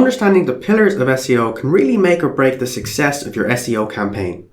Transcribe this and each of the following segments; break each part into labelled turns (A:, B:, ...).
A: understanding the pillars of SEO can really make or break the success of your SEO campaign.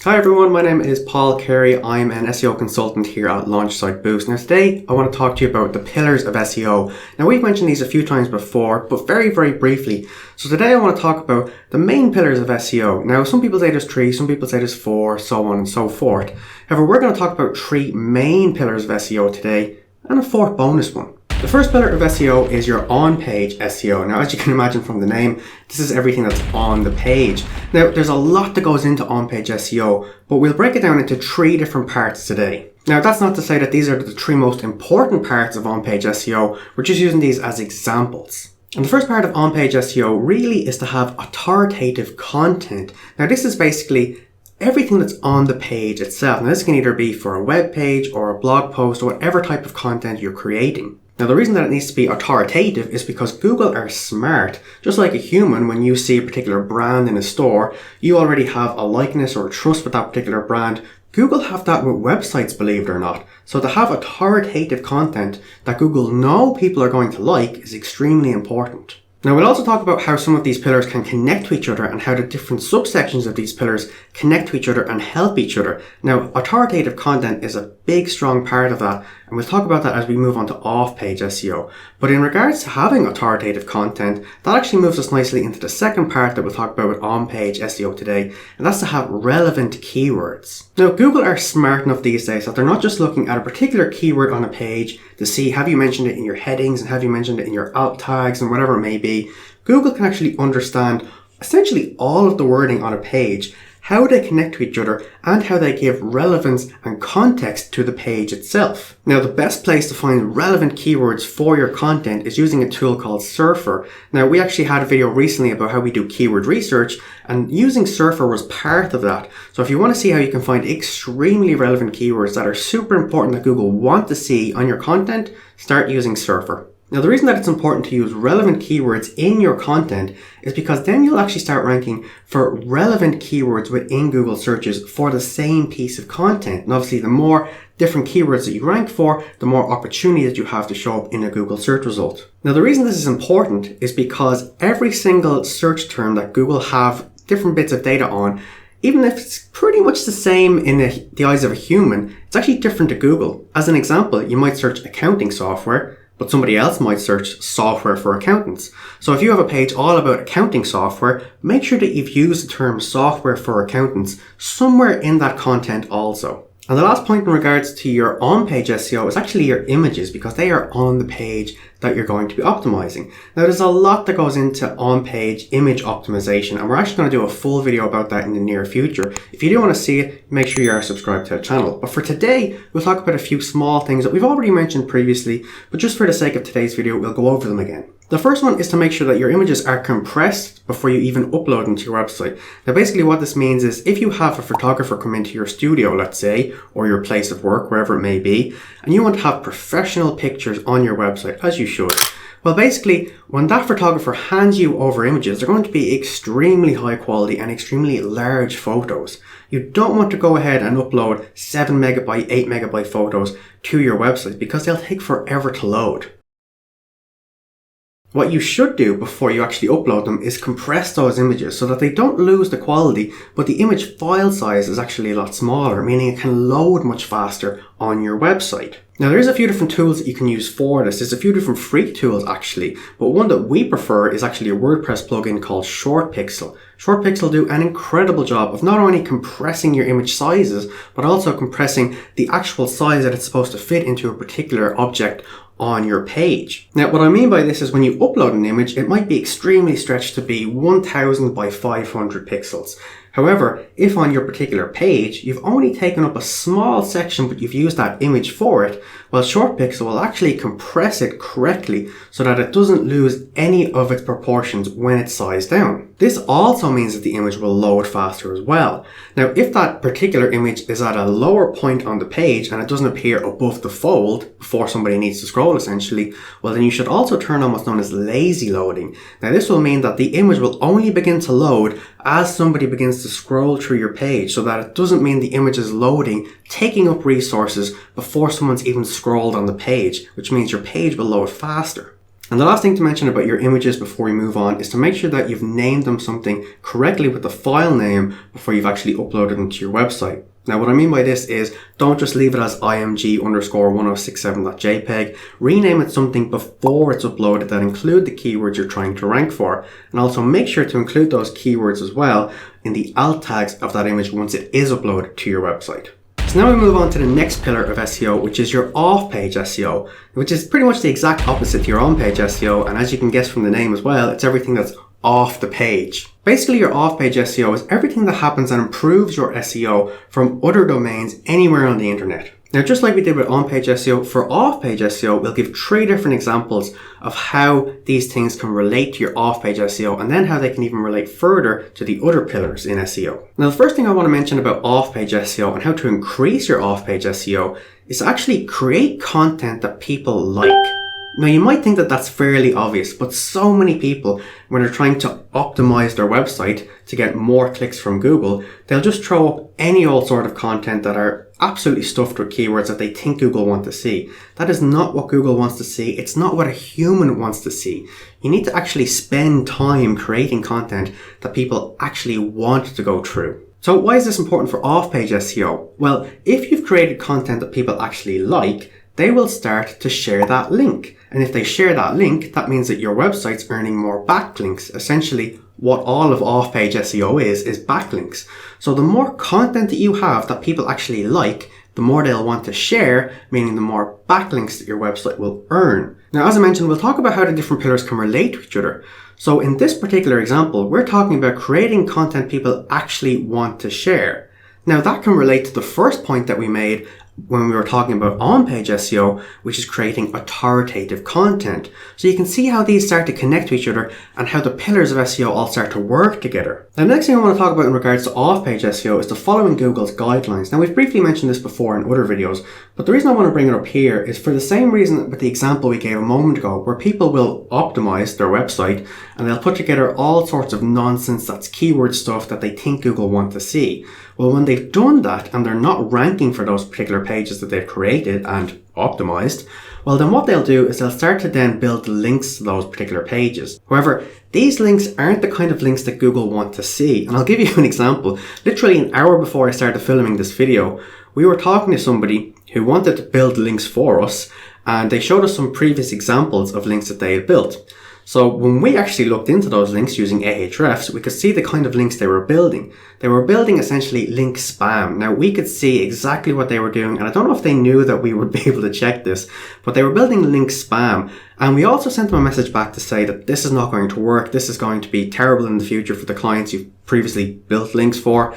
A: Hi everyone, my name is Paul Carey. I'm an SEO consultant here at Launch Site Boost. Now today I want to talk to you about the pillars of SEO. Now we've mentioned these a few times before, but very briefly. So today I want to talk about the main pillars of SEO. Now some people say there's 3, some people say there's 4, so on and so forth. However, we're going to talk about 3 main pillars of SEO today and a 4th bonus one. The first pillar of SEO is your on-page SEO. Now, as you can imagine from the name, this is everything that's on the page. Now, there's a lot that goes into on-page SEO, but we'll break it down into 3 different parts today. Now, that's not to say that these are the 3 most important parts of on-page SEO. We're just using these as examples. And the first part of on-page SEO really is to have authoritative content. Now, this is basically everything that's on the page itself. Now, this can either be for a web page or a blog post or whatever type of content you're creating. Now, the reason that it needs to be authoritative is because Google are smart. Just like a human, when you see a particular brand in a store, you already have a likeness or a trust with that particular brand. Google have that with websites, believe it or not. So to have authoritative content that Google know people are going to like is extremely important. Now, we'll also talk about how some of these pillars can connect to each other and how the different subsections of these pillars connect to each other and help each other. Now, authoritative content is a big, strong part of that, and we'll talk about that as we move on to off-page SEO. But in regards to having authoritative content, that actually moves us nicely into the second part that we'll talk about with on-page SEO today, and that's to have relevant keywords. Now, Google are smart enough these days that they're not just looking at a particular keyword on a page to see have you mentioned it in your headings and have you mentioned it in your alt tags and whatever it may be. Google can actually understand essentially all of the wording on a page, how they connect to each other, and how they give relevance and context to the page itself. Now, the best place to find relevant keywords for your content is using a tool called Surfer. Now, we actually had a video recently about how we do keyword research, and using Surfer was part of that. So if you want to see how you can find extremely relevant keywords that are super important that Google want to see on your content, start using Surfer. Now, the reason that it's important to use relevant keywords in your content is because then you'll actually start ranking for relevant keywords within Google searches for the same piece of content. And obviously, the more different keywords that you rank for, the more opportunity that you have to show up in a Google search result. Now, the reason this is important is because every single search term that Google have different bits of data on, even if it's pretty much the same in the eyes of a human, it's actually different to Google. As an example, you might search accounting software, but somebody else might search software for accountants. So if you have a page all about accounting software, make sure that you've used the term software for accountants somewhere in that content also. And the last point in regards to your on-page SEO is actually your images, because they are on the page that you're going to be optimizing. Now, there's a lot that goes into on-page image optimization, and we're actually going to do a full video about that in the near future. If you do want to see it, make sure you are subscribed to the channel. But for today, we'll talk about a few small things that we've already mentioned previously, but just for the sake of today's video, we'll go over them again. The first one is to make sure that your images are compressed before you even upload them to your website. Now, basically what this means is if you have a photographer come into your studio, let's say, or your place of work, wherever it may be, and you want to have professional pictures on your website, as you should. Well, basically, when that photographer hands you over images, they're going to be extremely high quality and extremely large photos. You don't want to go ahead and upload 7 megabyte, 8 megabyte photos to your website because they'll take forever to load. What you should do before you actually upload them is compress those images so that they don't lose the quality, but the image file size is actually a lot smaller, meaning it can load much faster on your website. Now, there's a few different tools that you can use for this. There's a few different free tools actually, but one that we prefer is actually a WordPress plugin called ShortPixel. ShortPixel do an incredible job of not only compressing your image sizes, but also compressing the actual size that it's supposed to fit into a particular object on your page. Now, what I mean by this is when you upload an image, it might be extremely stretched to be 1000 by 500 pixels. However, if on your particular page, you've only taken up a small section, but you've used that image for it, well, ShortPixel will actually compress it correctly so that it doesn't lose any of its proportions when it's sized down. This also means that the image will load faster as well. Now, if that particular image is at a lower point on the page and it doesn't appear above the fold before somebody needs to scroll essentially, well then you should also turn on what's known as lazy loading. Now this will mean that the image will only begin to load as somebody begins to scroll through your page, so that it doesn't mean the image is loading, taking up resources before someone's even scrolled on the page, which means your page will load faster. And the last thing to mention about your images before we move on is to make sure that you've named them something correctly with the file name before you've actually uploaded them to your website. Now what I mean by this is don't just leave it as img_1067.jpg, rename it something before it's uploaded that include the keywords you're trying to rank for, and also make sure to include those keywords as well in the alt tags of that image once it is uploaded to your website. So now we move on to the next pillar of SEO, which is your off-page SEO, which is pretty much the exact opposite to your on-page SEO, and as you can guess from the name as well, it's everything that's off the page. Basically, your off-page SEO is everything that happens and improves your SEO from other domains anywhere on the internet. Now, just like we did with on-page SEO, for off-page SEO, we'll give 3 different examples of how these things can relate to your off-page SEO, and then how they can even relate further to the other pillars in SEO. Now, the first thing I want to mention about off-page SEO and how to increase your off-page SEO is to actually create content that people like. Now, you might think that that's fairly obvious, but so many people, when they're trying to optimize their website to get more clicks from Google, they'll just throw up any old sort of content that are absolutely stuffed with keywords that they think Google want to see. That is not what Google wants to see. It's not what a human wants to see. You need to actually spend time creating content that people actually want to go through. So why is this important for off-page SEO? Well, if you've created content that people actually like, they will start to share that link. And if they share that link, that means that your website's earning more backlinks. Essentially, what all of off-page SEO is backlinks. So the more content that you have that people actually like, the more they'll want to share, meaning the more backlinks that your website will earn. Now, as I mentioned, we'll talk about how the different pillars can relate to each other. So in this particular example, we're talking about creating content people actually want to share. Now, that can relate to the first point that we made when we were talking about on-page SEO, which is creating authoritative content. So you can see how these start to connect to each other and how the pillars of SEO all start to work together. Now, the next thing I want to talk about in regards to off-page SEO is the following Google's guidelines. Now, we've briefly mentioned this before in other videos, but the reason I want to bring it up here is for the same reason with the example we gave a moment ago, where people will optimize their website and they'll put together all sorts of nonsense that's keyword stuff that they think Google want to see. Well, when they've done that and they're not ranking for those particular pages that they've created and optimized, well then what they'll do is they'll start to then build links to those particular pages. However, these links aren't the kind of links that Google want to see. And I'll give you an example. Literally an hour before I started filming this video, we were talking to somebody who wanted to build links for us, and they showed us some previous examples of links that they had built. So when we actually looked into those links using Ahrefs, we could see the kind of links they were building. They were building essentially link spam. Now we could see exactly what they were doing, and I don't know if they knew that we would be able to check this, but they were building link spam. And we also sent them a message back to say that this is not going to work. This is going to be terrible in the future for the clients you've previously built links for.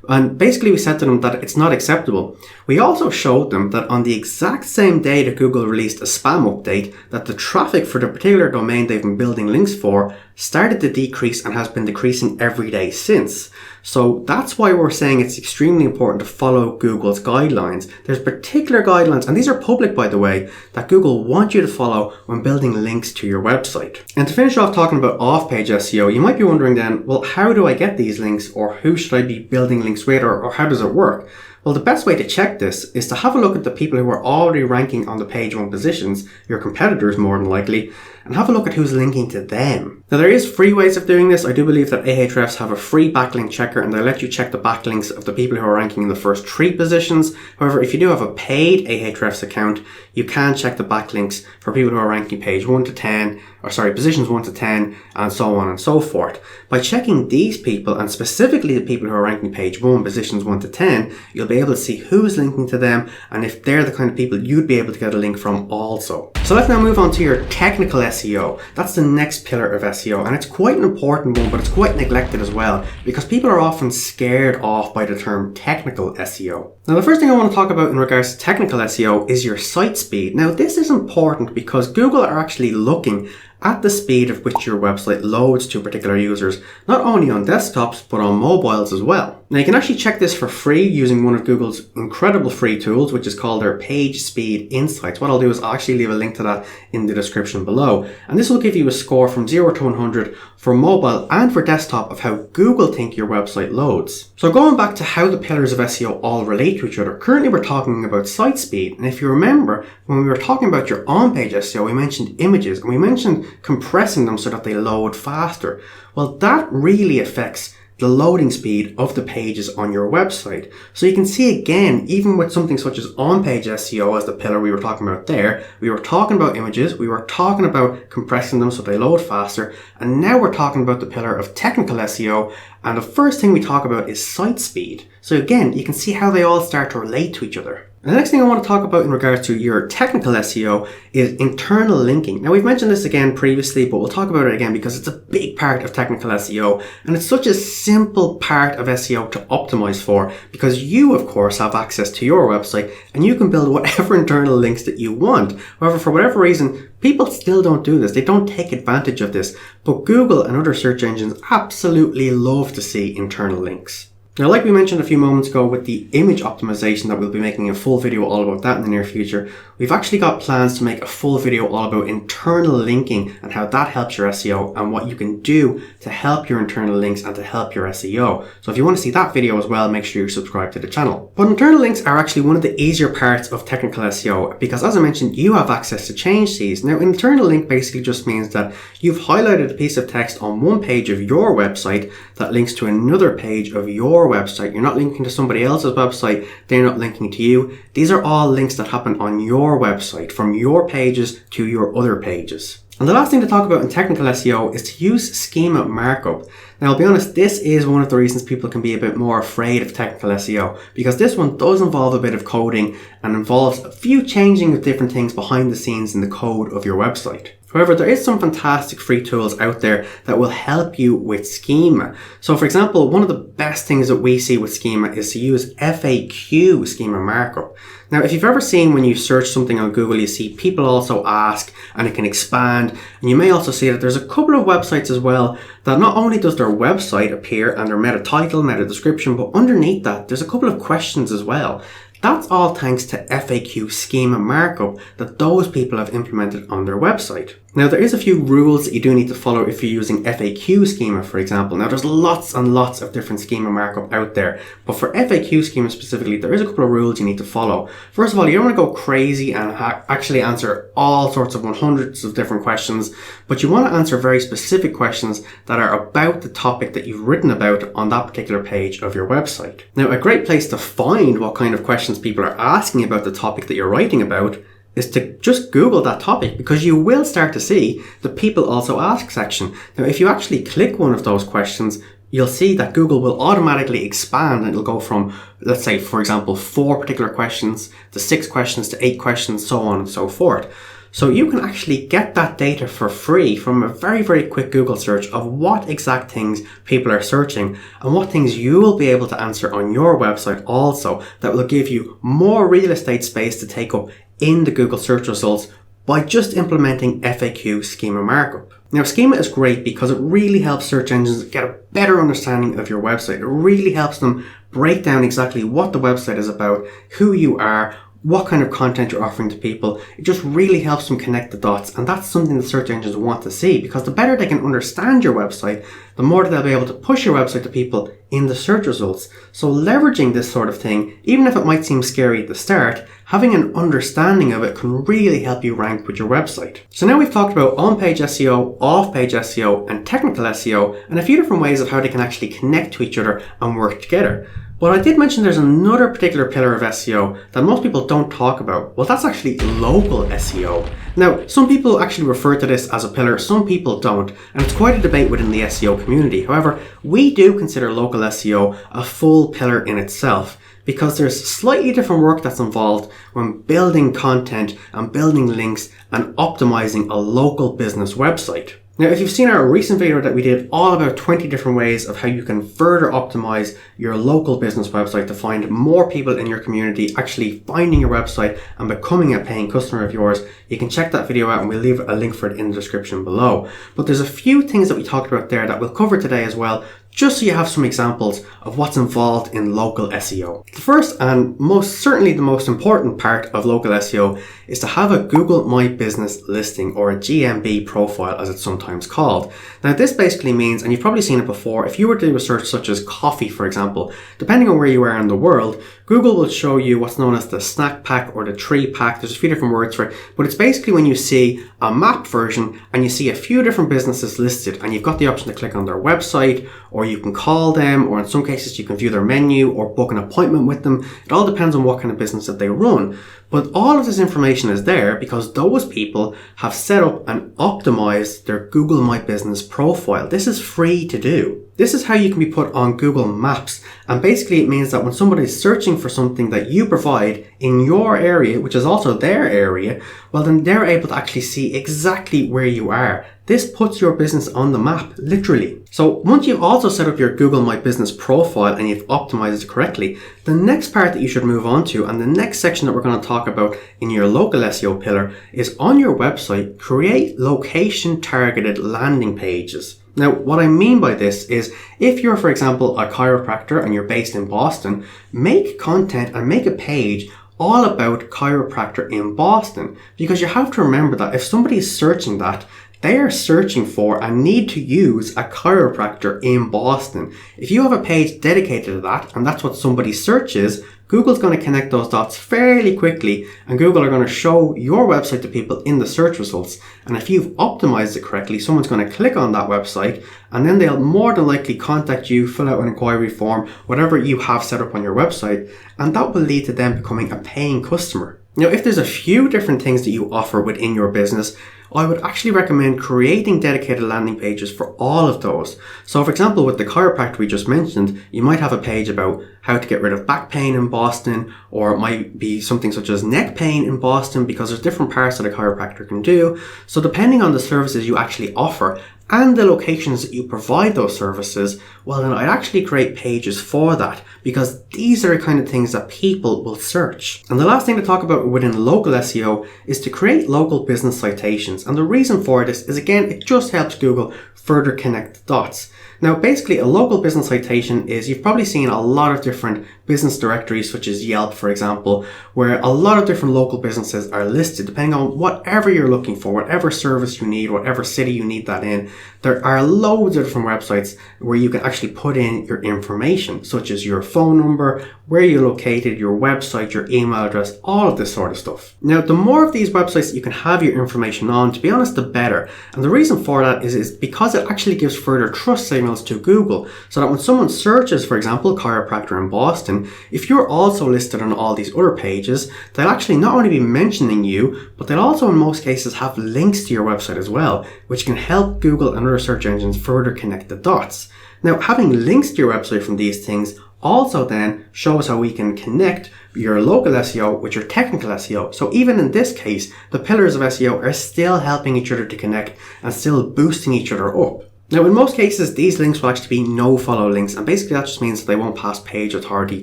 A: And basically we said to them that it's not acceptable. We also showed them that on the exact same day that Google released a spam update, that the traffic for the particular domain they've been building links for started to decrease and has been decreasing every day since. So that's why we're saying it's extremely important to follow Google's guidelines. There's particular guidelines, and these are public by the way, that Google want you to follow when building links to your website. And to finish off talking about off-page SEO, you might be wondering then, well, how do I get these links, or who should I be building links with, or how does it work? Well, the best way to check this is to have a look at the people who are already ranking on the page 1 positions, your competitors more than likely, and have a look at who's linking to them. Now, there is free ways of doing this. I do believe that Ahrefs have a free backlink checker, and they let you check the backlinks of the people who are ranking in the first 3 positions. However, if you do have a paid Ahrefs account, you can check the backlinks for people who are ranking page 1 to 10, positions 1 to 10, and so on and so forth. By checking these people, and specifically the people who are ranking page 1, positions 1 to 10, you'll be able to see who's linking to them, and if they're the kind of people you'd be able to get a link from also. So let's now move on to your technical SEO. That's the next pillar of SEO, and it's quite an important one, but it's quite neglected as well, because people are often scared off by the term technical SEO. Now, the first thing I want to talk about in regards to technical SEO is your site speed. Now, this is important because Google are actually looking at the speed at which your website loads to particular users, not only on desktops but on mobiles as well. Now you can actually check this for free using one of Google's incredible free tools, which is called their PageSpeed Insights. What I'll do is I'll actually leave a link to that in the description below. And this will give you a score from 0 to 100 for mobile and for desktop of how Google think your website loads. So going back to how the pillars of SEO all relate to each other, currently we're talking about site speed. And if you remember, when we were talking about your on-page SEO, we mentioned images and we mentioned compressing them so that they load faster. Well, that really affects the loading speed of the pages on your website. So you can see again, even with something such as on-page SEO as the pillar we were talking about there, we were talking about images, we were talking about compressing them so they load faster, and now we're talking about the pillar of technical SEO, and the first thing we talk about is site speed. So again, you can see how they all start to relate to each other. And the next thing I want to talk about in regards to your technical SEO is internal linking. Now we've mentioned this again previously, but we'll talk about it again because it's a big part of technical SEO and it's such a simple part of SEO to optimize for, because you of course have access to your website and you can build whatever internal links that you want. However, for whatever reason, people still don't do this. They don't take advantage of this, but Google and other search engines absolutely love to see internal links. Now, like we mentioned a few moments ago with the image optimization that we'll be making a full video all about that in the near future, we've actually got plans to make a full video all about internal linking and how that helps your SEO and what you can do to help your internal links and to help your SEO. So if you want to see that video as well, make sure you subscribe to the channel. But internal links are actually one of the easier parts of technical SEO because, as I mentioned, you have access to change these. Now, internal link basically just means that you've highlighted a piece of text on one page of your website that links to another page of your website. You're not linking to somebody else's website, they're not linking to you. These are all links that happen on your website, from your pages to your other pages. And the last thing to talk about in technical SEO is to use schema markup. Now, I'll be honest, this is one of the reasons people can be a bit more afraid of technical SEO, because this one does involve a bit of coding and involves a few changing of different things behind the scenes in the code of your website. However, there is some fantastic free tools out there that will help you with schema. So for example, one of the best things that we see with schema is to use FAQ schema markup. Now, if you've ever seen when you search something on Google, you see people also ask and it can expand. And you may also see that there's a couple of websites as well that not only does their website appear and their meta title, meta description, but underneath that, there's a couple of questions as well. That's all thanks to FAQ schema markup that those people have implemented on their website. Now, there is a few rules that you do need to follow if you're using FAQ schema, for example. Now, there's lots and lots of different schema markup out there, but for FAQ schema specifically, there is a couple of rules you need to follow. First of all, you don't want to go crazy and actually answer all sorts of hundreds of different questions, but you want to answer very specific questions that are about the topic that you've written about on that particular page of your website. Now, a great place to find what kind of questions people are asking about the topic that you're writing about is to just Google that topic, because you will start to see the people also ask section. Now, if you actually click one of those questions, you'll see that Google will automatically expand and it'll go from, let's say, for example, 4 particular questions to 6 questions to 8 questions, so on and so forth. So you can actually get that data for free from a very, very quick Google search of what exact things people are searching and what things you will be able to answer on your website also, that will give you more real estate space to take up in the Google search results by just implementing FAQ schema markup. Now, schema is great because it really helps search engines get a better understanding of your website. It really helps them break down exactly what the website is about, who you are, what kind of content you're offering to people. It just really helps them connect the dots, and that's something that search engines want to see, because the better they can understand your website, the more they'll be able to push your website to people in the search results. So leveraging this sort of thing, even if it might seem scary at the start, having an understanding of it can really help you rank with your website. So now we've talked about on-page SEO, off-page SEO, and technical SEO, and a few different ways of how they can actually connect to each other and work together. But I did mention there's another particular pillar of SEO that most people don't talk about. Well, that's actually local SEO. Now, some people actually refer to this as a pillar, some people don't, and it's quite a debate within the SEO community. However, we do consider local SEO a full pillar in itself, because there's slightly different work that's involved when building content and building links and optimizing a local business website. Now, if you've seen our recent video that we did all about 20 different ways of how you can further optimize your local business website to find more people in your community actually finding your website and becoming a paying customer of yours, you can check that video out and we'll leave a link for it in the description below. But there's a few things that we talked about there that we'll cover today as well, just so you have some examples of what's involved in local SEO. The first and most certainly the most important part of local SEO is to have a Google My Business listing, or a GMB profile as it's sometimes called. Now this basically means, and you've probably seen it before, if you were to do a search such as coffee for example, depending on where you are in the world, Google will show you what's known as the snack pack or the tree pack. There's a few different words for it, but it's basically when you see a map version and you see a few different businesses listed and you've got the option to click on their website, or you can call them, or in some cases you can view their menu or book an appointment with them. It all depends on what kind of business that they run. But all of this information is there because those people have set up and optimized their Google My Business profile. This is free to do. This is how you can be put on Google Maps, and basically it means that when somebody is searching for something that you provide in your area, which is also their area, well then they're able to actually see exactly where you are. This puts your business on the map, literally. So once you've also set up your Google My Business profile and you've optimized it correctly, the next part that you should move on to, and the next section that we're going to talk about in your local SEO pillar, is on your website, create location targeted landing pages. Now, what I mean by this is, if you're, for example, a chiropractor and you're based in Boston, make content and make a page all about chiropractor in Boston, because you have to remember that if somebody is searching that, they are searching for and need to use a chiropractor in Boston. If you have a page dedicated to that, and that's what somebody searches, Google's going to connect those dots fairly quickly, and Google are going to show your website to people in the search results. And if you've optimized it correctly, someone's going to click on that website, and then they'll more than likely contact you, fill out an inquiry form, whatever you have set up on your website, and that will lead to them becoming a paying customer. Now, if there's a few different things that you offer within your business, I would actually recommend creating dedicated landing pages for all of those. So for example, with the chiropractor we just mentioned, you might have a page about how to get rid of back pain in Boston, or it might be something such as neck pain in Boston, because there's different parts that a chiropractor can do. So depending on the services you actually offer and the locations that you provide those services, well then I'd actually create pages for that, because these are the kind of things that people will search. And the last thing to talk about within local SEO is to create local business citations. And the reason for this is, again, it just helps Google further connect the dots. Now, basically, a local business citation is, you've probably seen a lot of different business directories, such as Yelp, for example, where a lot of different local businesses are listed, depending on whatever you're looking for, whatever service you need, whatever city you need that in. There are loads of different websites where you can actually put in your information, such as your phone number, where you're located, your website, your email address, all of this sort of stuff. Now, the more of these websites that you can have your information on, to be honest, the better. And the reason for that is because it actually gives further trust signals to Google, so that when someone searches, for example, chiropractor in Boston, if you're also listed on all these other pages, they'll actually not only be mentioning you, but they'll also in most cases have links to your website as well, which can help Google and other search engines further connect the dots. Now, having links to your website from these things also then shows how we can connect your local SEO with your technical SEO. So even in this case, the pillars of SEO are still helping each other to connect and still boosting each other up. Now, in most cases, these links will actually be no-follow links, and basically that just means that they won't pass page authority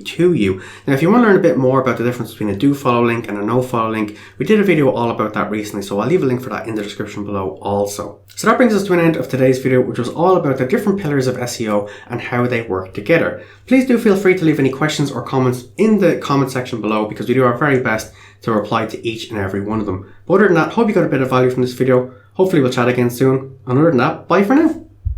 A: to you. Now, if you want to learn a bit more about the difference between a do-follow link and a no-follow link, we did a video all about that recently, so I'll leave a link for that in the description below also. So that brings us to an end of today's video, which was all about the different pillars of SEO and how they work together. Please do feel free to leave any questions or comments in the comment section below, because we do our very best to reply to each and every one of them. But other than that, hope you got a bit of value from this video. Hopefully we'll chat again soon. And other than that, bye for now.